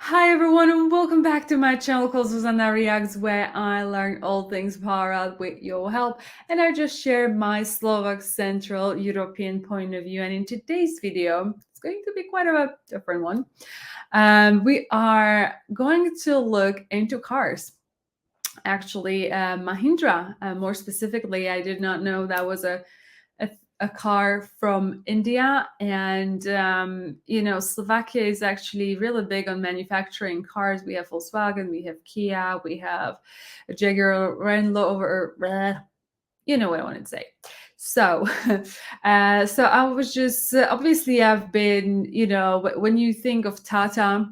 Hi everyone and welcome back to my channel called Zuzanareacts, where I learn all things power out with your help, and I just share my Slovak Central European point of view. And in today's video, it's going to be quite a different one. We are going to look into cars. Actually, Mahindra, more specifically. I did not know that was a car from India. And, Slovakia is actually really big on manufacturing cars. We have Volkswagen, we have Kia, we have Jaguar, Land Rover, you know what I want to say. So, so I was just, obviously I've been, when you think of Tata,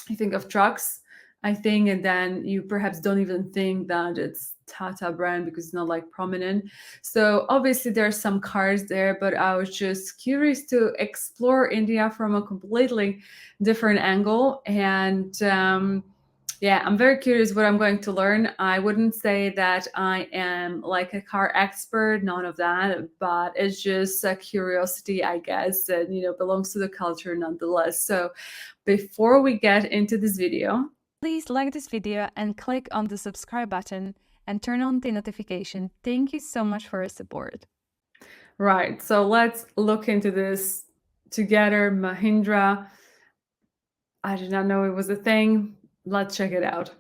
you think of trucks, I think, and then you perhaps don't even think that it's Tata brand because it's not like prominent. So obviously there are some cars there, but I was just curious to explore India from a completely different angle. And yeah, I'm very curious what I'm going to learn. I wouldn't say that I am like a car expert, none of that, but it's just a curiosity, I guess, and belongs to the culture nonetheless. So before we get into this video, please like this video and click on the subscribe button and turn on the notification. Thank you so much for your support. Right, so let's look into this together. Mahindra, I did not know it was a thing. Let's check it out.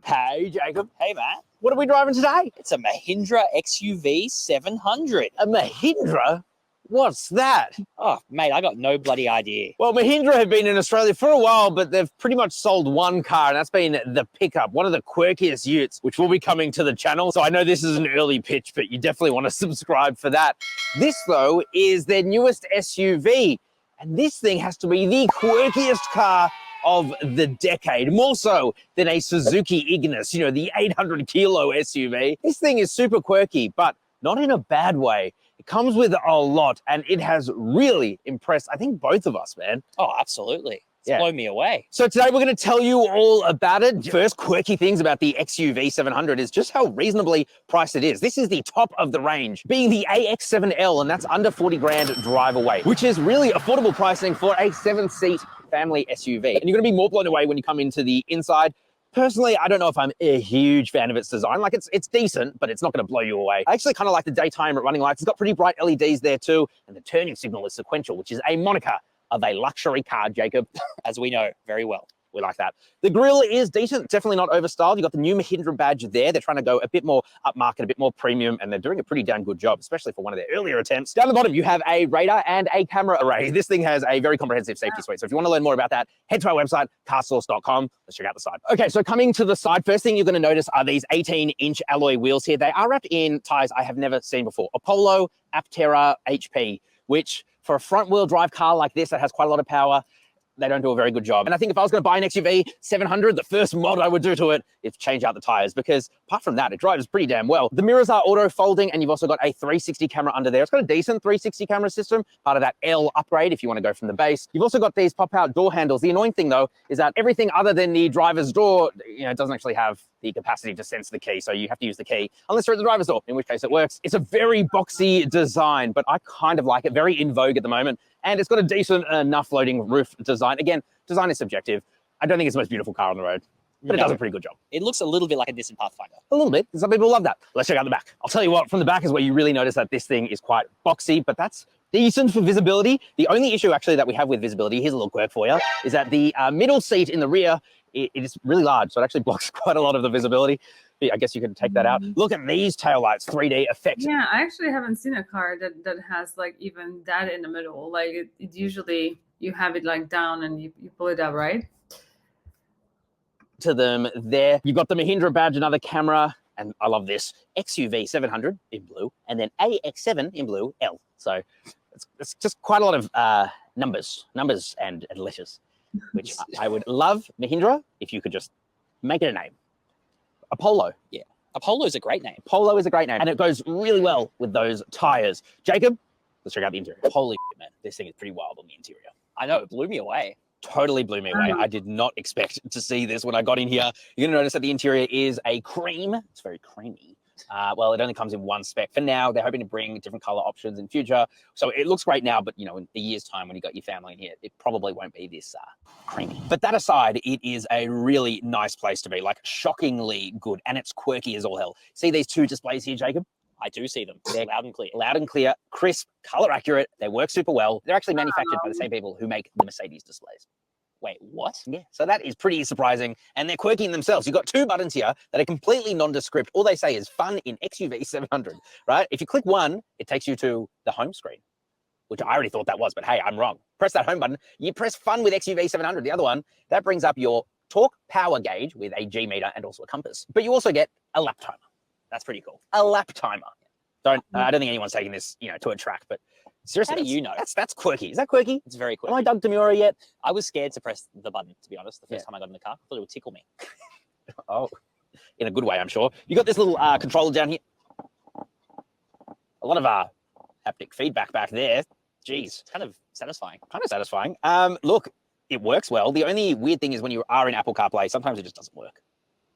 Hey, Jacob. Hey, Matt. What are we driving today? It's a Mahindra SUV 700. A Mahindra? What's that? Oh, mate, I got no bloody idea. Well, Mahindra have been in Australia for a while, but they've pretty much sold one car, and that's been the pickup, one of the quirkiest utes, which will be coming to the channel. So I know this is an early pitch, but you definitely want to subscribe for that. This, though, is their newest SUV, and this thing has to be the quirkiest car of the decade, more so than a Suzuki Ignis, the 800 kilo SUV. This thing is super quirky, but not in a bad way. It comes with a lot, and it has really impressed, I think, both of us, man. Oh, absolutely. It's blown me away. So today we're going to tell you all about it. First quirky things about the XUV 700 is just how reasonably priced it is. This is the top of the range, being the AX7L, and that's under 40 grand drive away, which is really affordable pricing for a 7-seat family SUV. And you're going to be more blown away when you come into the inside. Personally, I don't know if I'm a huge fan of its design. Like, it's decent, but it's not going to blow you away. I actually kind of like the daytime running lights. It's got pretty bright LEDs there too, and the turning signal is sequential, which is a moniker of a luxury car, Jacob. As we know very well. We like that. The grille is decent, definitely not overstyled. You've got the new Mahindra badge there. They're trying to go a bit more upmarket, a bit more premium, and they're doing a pretty damn good job, especially for one of their earlier attempts. Down the bottom, you have a radar and a camera array. This thing has a very comprehensive safety suite. So if you want to learn more about that, head to our website, carsource.com. Let's check out the side. Okay, so coming to the side, first thing you're going to notice are these 18-inch alloy wheels here. They are wrapped in tires I have never seen before. Apollo Aptera HP, which for a front-wheel drive car like this that has quite a lot of power, they don't do a very good job. And I think if I was going to buy an XUV 700, the first mod I would do to it is change out the tires, because apart from that, it drives pretty damn well. The mirrors are auto folding, and you've also got a 360 camera under there. It's got a decent 360 camera system, part of that L upgrade if you want to go from the base. You've also got these pop-out door handles. The annoying thing, though, is that everything other than the driver's door, it doesn't actually have the capacity to sense the key, so you have to use the key unless you're at the driver's door, in which case it works. It's a very boxy design, but I kind of like it, very in vogue at the moment, and it's got a decent enough floating roof design. Again, design is subjective. I don't think it's the most beautiful car on the road, but it does a pretty good job. It looks a little bit like a Nissan Pathfinder. A little bit. Some people love that. Let's check out the back. I'll tell you what, from the back is where you really notice that this thing is quite boxy, but that's decent for visibility. The only issue actually that we have with visibility, here's a little quirk for you, is that the middle seat in the rear, it is really large, so it actually blocks quite a lot of the visibility. I guess you could take that out. Look at these taillights, 3D effect. Yeah, I actually haven't seen a car that has like even that in the middle. Like it usually you have it like down and you pull it up, right? To them there. You've got the Mahindra badge, another camera, and I love this, XUV 700 in blue, and then AX7 in blue, L. So it's just quite a lot of numbers and letters, which I would love, Mahindra, if you could just make it a name. Apollo. Yeah. Apollo is a great name. Apollo is a great name, and it goes really well with those tires. Jacob, let's check out the interior. Holy shit, man. This thing is pretty wild on the interior. I know, it blew me away. Totally blew me away. I did not expect to see this when I got in here. You're going to notice that the interior is a cream. It's very creamy. Well, it only comes in one spec for now. They're hoping to bring different color options in future. So it looks great now, but you know, in a year's time when you got your family in here, it probably won't be this creamy. But that aside, it is a really nice place to be, like shockingly good, and it's quirky as all hell. See these two displays here, Jacob? I do see them. They're loud and clear. Loud and clear, crisp, color accurate. They work super well. They're actually manufactured by the same people who make the Mercedes displays. Wait, what? Yeah, so that is pretty surprising, and they're quirky in themselves. You've got two buttons here that are completely nondescript. All they say is fun in XUV 700, right? If you click one, it takes you to the home screen, which I already thought that was, but hey, I'm wrong. Press that home button. You press fun with XUV 700. The other one, that brings up your torque power gauge with a G meter and also a compass. But you also get a lap timer. That's pretty cool. A lap timer. I don't think anyone's taking this, you know, to a track, but seriously, How do you know? That's quirky. Is that quirky? It's very Am I quirky. Doug Demura yet? I was scared to press the button, to be honest, the first time I got in the car. I thought it would tickle me. Oh, in a good way, I'm sure. You got this little controller down here. A lot of haptic feedback back there. Jeez, It's kind of satisfying. kind of satisfying. Look, it works well. The only weird thing is when you are in Apple CarPlay, sometimes it just doesn't work.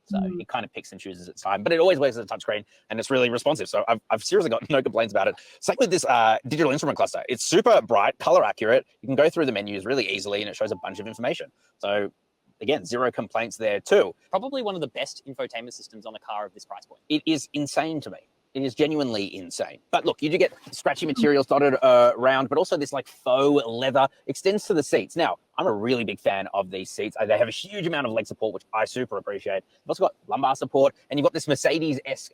So it kind of picks and chooses its time, but it always works as a touchscreen and it's really responsive. So I've seriously got no complaints about it. Same with this digital instrument cluster. It's super bright, color accurate. You can go through the menus really easily and it shows a bunch of information. So again, zero complaints there too. Probably one of the best infotainment systems on a car of this price point. It is insane to me. It is genuinely insane. But look, you do get scratchy materials dotted around, but also this like faux leather extends to the seats. Now, I'm a really big fan of these seats. They have a huge amount of leg support, which I super appreciate. You've also got lumbar support, and you've got this Mercedes-esque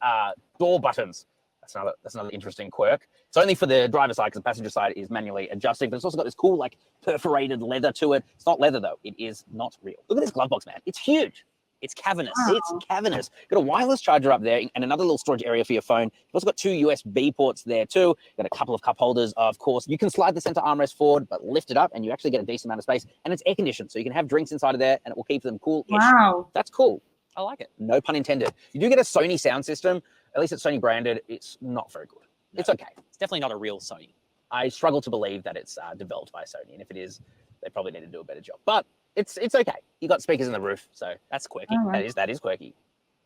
door buttons. That's another interesting quirk. It's only for the driver's side because the passenger side is manually adjusting, but it's also got this cool like perforated leather to it. It's not leather though. It is not real. Look at this glove box, man. It's huge. It's cavernous. Wow. It's cavernous. Got a wireless charger up there and another little storage area for your phone. You've also got two USB ports there too. Got a couple of cup holders, of course. You can slide the center armrest forward, but lift it up and you actually get a decent amount of space. And it's air conditioned, so you can have drinks inside of there and it will keep them cool-ish. Wow. That's cool. I like it. No pun intended. You do get a Sony sound system. At least it's Sony branded. It's not very good. No. It's okay. It's definitely not a real Sony. I struggle to believe that it's developed by Sony. And if it is, they probably need to do a better job. But it's okay. You got speakers in the roof, so That's quirky. All right. that is quirky.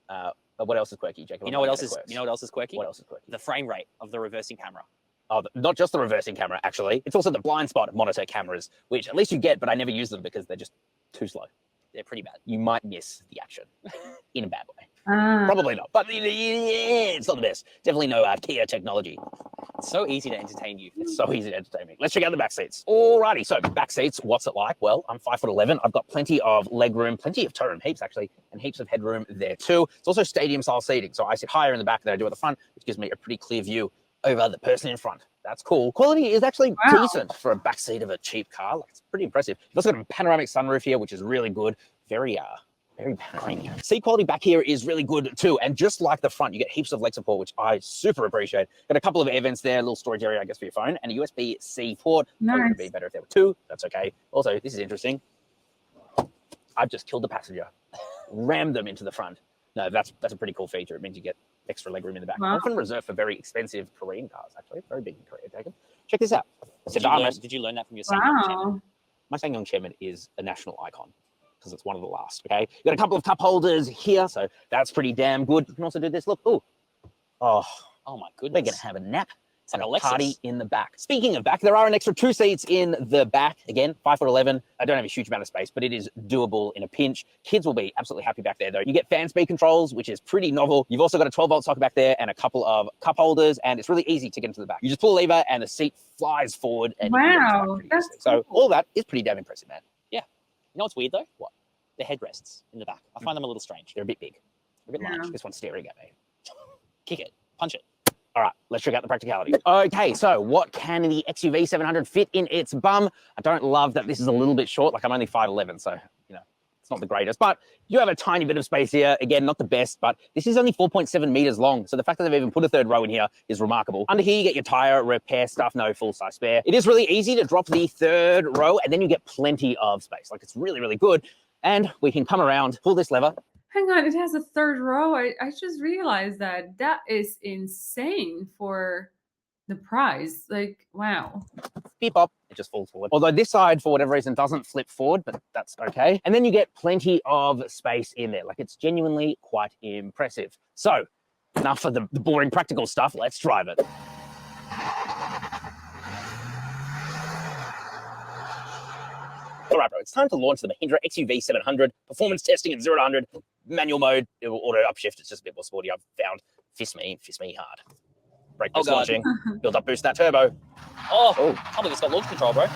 But what else is quirky, Jacob? You know what else is? You know what else is quirky? What else is quirky? The frame rate of the reversing camera. Oh, not just the reversing camera, actually. It's also the blind spot monitor cameras, which at least you get, but I never use them because they're just too slow. They're pretty bad. You might miss the action in a bad way. Ah. Probably not, but yeah, it's not the best. Definitely no Kia technology. It's so easy to entertain you. It's so easy to entertain me. Let's check out the back seats. Alrighty, so back seats, what's it like? Well, I'm 5'11". I've got plenty of leg room, plenty of toe room, heaps actually, and heaps of headroom there too. It's also stadium style seating, so I sit higher in the back than I do at the front, which gives me a pretty clear view over the person in front. That's cool. Quality is actually decent for a back seat of a cheap car. Like, it's pretty impressive. You've also got a panoramic sunroof here, which is really good. Very panoramic. Seat quality back here is really good too. And just like the front, you get heaps of leg support, which I super appreciate. Got a couple of air vents there, a little storage area, I guess, for your phone, and a USB-C port. Probably would be better if there were two. That's okay. Also, this is interesting. I've just killed the passenger, rammed them into the front. No, that's a pretty cool feature. It means you get extra legroom in the back. Wow. Often reserved for very expensive Korean cars, actually. Very big in Korea, Jacob. Check this out. Did you learn that from your Sangyoung chairman? Wow. My Sangyoung chairman is a national icon because it's one of the last, okay? You got a couple of cup holders here, so that's pretty damn good. You can also do this. Look, oh, Oh my we're goodness. going to have a nap. It's like and a a Lexus. party in the back. Speaking of back, there are an extra 2 seats in the back. Again, 5'11". I don't have a huge amount of space, but it is doable in a pinch. Kids will be absolutely happy back there, though. You get fan speed controls, which is pretty novel. You've also got a 12-volt socket back there and a couple of cup holders, and it's really easy to get into the back. You just pull a lever, and the seat flies forward. And you can get into the back Wow, pretty that's easily. So cool. all that is pretty damn impressive, man. You know what's weird though? What? The headrests in the back. I find them a little strange. They're a bit big. A bit Yeah. large. This one's staring at me. Kick it. Punch it. All right, let's check out the practicality. Okay, so what can the XUV 700 fit in its bum? I don't love that this is a little bit short. Like, I'm only 5'11", so, you know, it's not the greatest. But you have a tiny bit of space here. Again, not the best, but this is only 4.7 meters long. So the fact that they've even put a third row in here is remarkable. Under here, you get your tire repair stuff, no full-size spare. It is really easy to drop the third row, and then you get plenty of space. Like, it's really, really good. And we can come around, pull this lever. Hang on, it has a third row. I just realized that. That is insane for the price. Like, wow. Beep bop, it just falls forward. Although this side, for whatever reason, doesn't flip forward, but that's okay. And then you get plenty of space in there. Like, it's genuinely quite impressive. So Enough of the boring practical stuff. Let's drive it. All right, bro, it's time to launch the Mahindra SUV 700. Performance testing at 0 to 100. Manual mode, it will auto upshift. It's just a bit more sporty, I've found. Fist me hard. Brake boost launching. Build up boost that turbo. Oh, can't believe it's got launch control, bro.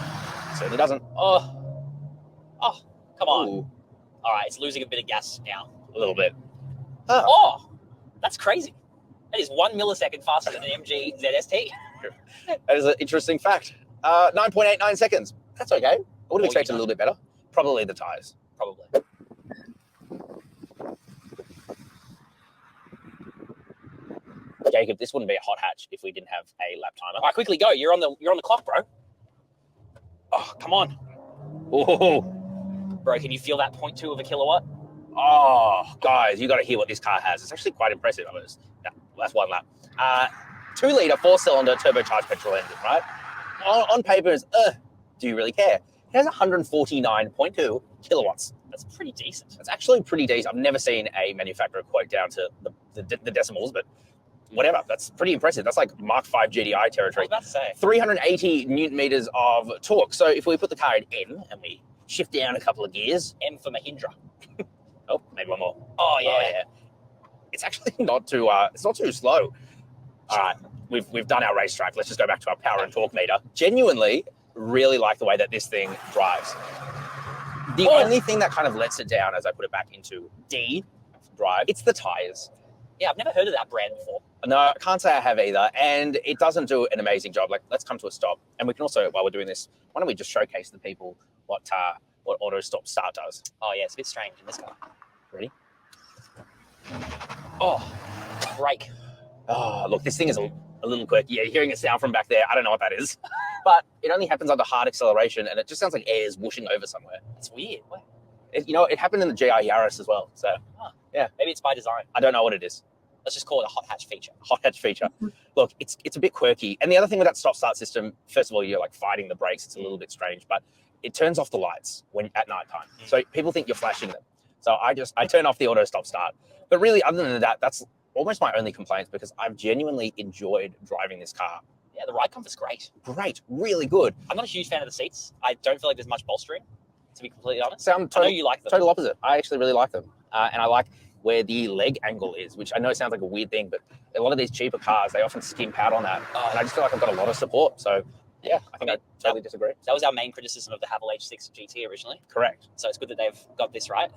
Certainly doesn't. Oh, come on. Ooh, All right, it's losing a bit of gas now. a little bit. Oh, that's crazy. That is 1 millisecond faster than an MG ZST. That is an interesting fact. 9.89 seconds. That's okay. I would have expected a little bit better. Probably the tires. Probably. Jacob, this wouldn't be a hot hatch if we didn't have a lap timer. All right, quickly go. You're on the clock, bro. Oh, come on. Oh, Bro, can you feel that 0.2 of a kilowatt? oh, guys, you got to hear what this car has. It's actually quite impressive. Yeah, that's one lap. 2-litre, 4-cylinder turbocharged petrol engine, right? On paper, do you really care? It has 149.2 kilowatts. That's pretty decent. It's actually pretty decent. I've never seen a manufacturer quote down to the decimals, but whatever. That's pretty impressive. That's like Mark 5 GDI territory. I was about to say. 380 newton meters of torque. So if we put the car in N and we shift down a couple of gears, M for Mahindra. oh, maybe one more. Oh yeah. It's actually not too. It's not too slow. All right, we've done our racetrack. Let's just go back to our power and torque meter. Genuinely, really like the way that this thing drives. The only thing that kind of lets it down as I put it back into D drive, it's the tires. Yeah, I've never heard of that brand before. No, I can't say I have either, and it doesn't do an amazing job. Like, let's come to a stop, and we can also, while we're doing this, why don't we just showcase the people what auto stop start does? Oh yeah, it's a bit strange in this car. Ready? Oh, brake. Oh, look, this thing is a little quirky. Yeah, you're hearing a sound from back there. I don't know what that is, but it only happens under hard acceleration, and it just sounds like air is whooshing over somewhere. It's weird. What? It happened in the GR Yaris as well. So, yeah, Maybe it's by design. I don't know what it is. Let's just call it a hot hatch feature. Hot hatch feature. Look, it's a bit quirky. And the other thing with that stop-start system, first of all, you're like fighting the brakes. It's a little bit strange, but it turns off the lights when at nighttime. So people think you're flashing them. So I turn off the auto stop-start. But really, other than that, that's almost my only complaints because I've genuinely enjoyed driving this car. Yeah, the ride comfort's great. Great, really good. I'm not a huge fan of the seats. I don't feel like there's much bolstering, to be completely honest. So I'm I know you like them. total opposite. I actually really like them. And I like where the leg angle is, which I know sounds like a weird thing, but a lot of these cheaper cars, they often skimp out on that. And I just feel like I've got a lot of support. So yeah, I think I totally disagree. That was our main criticism of the Haval H6 GT originally. Correct. So it's good that they've got this right.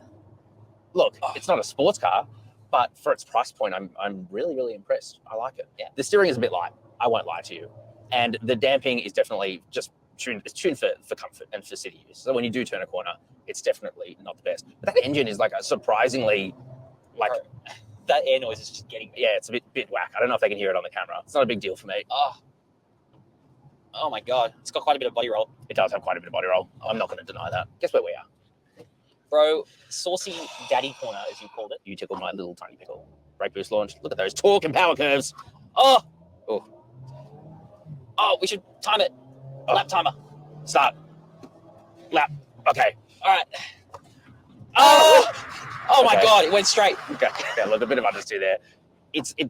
Look, it's not a sports car, but for its price point, I'm really, really impressed. I like it. Yeah. The steering is a bit light. I won't lie to you. And the damping is definitely just tuned for comfort and for city use. So when you do turn a corner, it's definitely not the best. But that engine is like a surprisingly, like, That air noise is just getting me. yeah, it's a bit whack. I don't know if they can hear it on the camera. It's not a big deal for me. Oh my God. It's got quite a bit of body roll. It does have quite a bit of body roll. I'm not going to deny that. Guess where we are? Bro, saucy daddy corner, as you called it. You tickled my little tiny pickle. Brake boost launch. Look at those torque and power curves. Oh, we should time it. Oh. Lap timer. Start. Lap. Okay. All right. Oh my Okay. God, it went straight. Okay. Yeah, look, a bit of understeer there.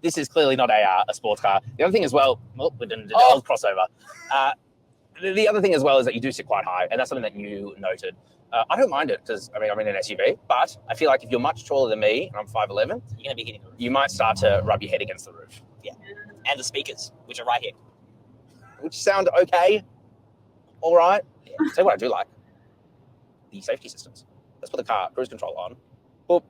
This is clearly not a sports car. The other thing as well, we didn't do the old crossover. The other thing as well is that you do sit quite high, and that's something that you noted. I don't mind it because, I mean, I'm in an SUV, but I feel like if you're much taller than me, and I'm 5'11", You're going to be hitting the roof. you might start to rub your head against the roof. And the speakers, which are right here. Which sound okay, all right. Yeah. Tell you what I do like, the safety systems. Let's put the car cruise control on. Boop.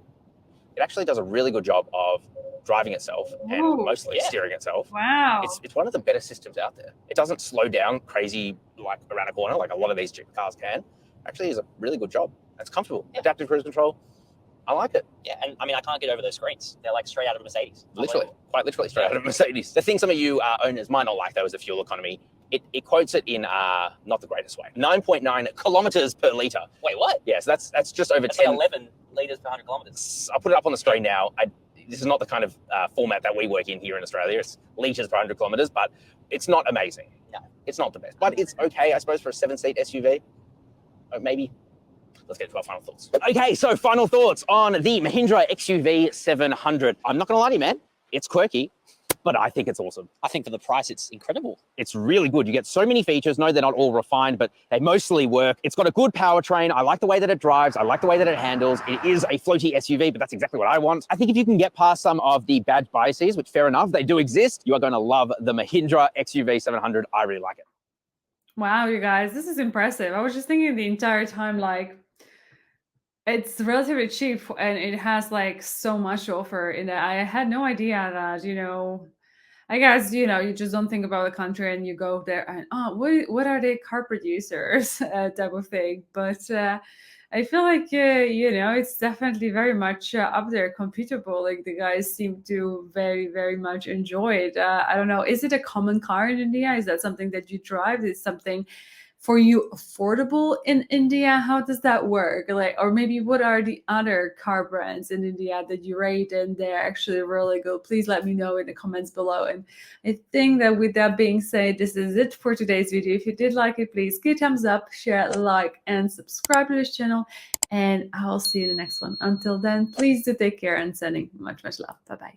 It actually does a really good job of driving itself and Ooh, mostly steering itself. Wow. It's one of the better systems out there. It doesn't slow down crazy like around a corner like a lot of these cheap cars can. Actually, is a really good job. It's comfortable. Yeah. Adaptive cruise control. I like it. Yeah, and I mean, I can't get over those screens. They're like straight out of a Mercedes. Literally, quite literally straight out of Mercedes. The thing some of you owners might not like though is the fuel economy. It quotes it in not the greatest way. 9.9 kilometers per liter. Wait, what? Yes, that's just over That's 10. like 11 liters per 100 kilometers. I'll put it up on the screen now. This is not the kind of format that we work in here in Australia. It's liters per 100 kilometers, but it's not amazing. No. It's not the best, but it's okay, I suppose, for a 7-seat SUV. Maybe. Let's get to our final thoughts. Okay, so final thoughts on the Mahindra SUV 700. I'm not going to lie to you, man. It's quirky, but I think it's awesome. I think for the price, it's incredible. It's really good. You get so many features. No, they're not all refined, but they mostly work. It's got a good powertrain. I like the way that it drives. I like the way that it handles. It is a floaty SUV, but that's exactly what I want. I think if you can get past some of the badge biases, which fair enough, they do exist, you are going to love the Mahindra XUV 700. I really like it. Wow, you guys, this is impressive. I was just thinking the entire time, like, it's relatively cheap and it has like so much to offer in that. I had no idea that, I guess, you just don't think about the country and you go there and, oh, what are they car producers type of thing. But I feel like, it's definitely very much up there, computable. Like the guys seem to very, very much enjoy it. I don't know. Is it a common car in India? Is that something that you drive? Is something for you affordable in India? How does that work? Like, or maybe what are the other car brands in India that you rate and they're actually really good? Please let me know in the comments below. And I think that with that being said, this is it for today's video. If you did like it, please give a thumbs up, share, like, and subscribe to this channel. And I'll see you in the next one. Until then, please do take care and sending much, much love. Bye-bye.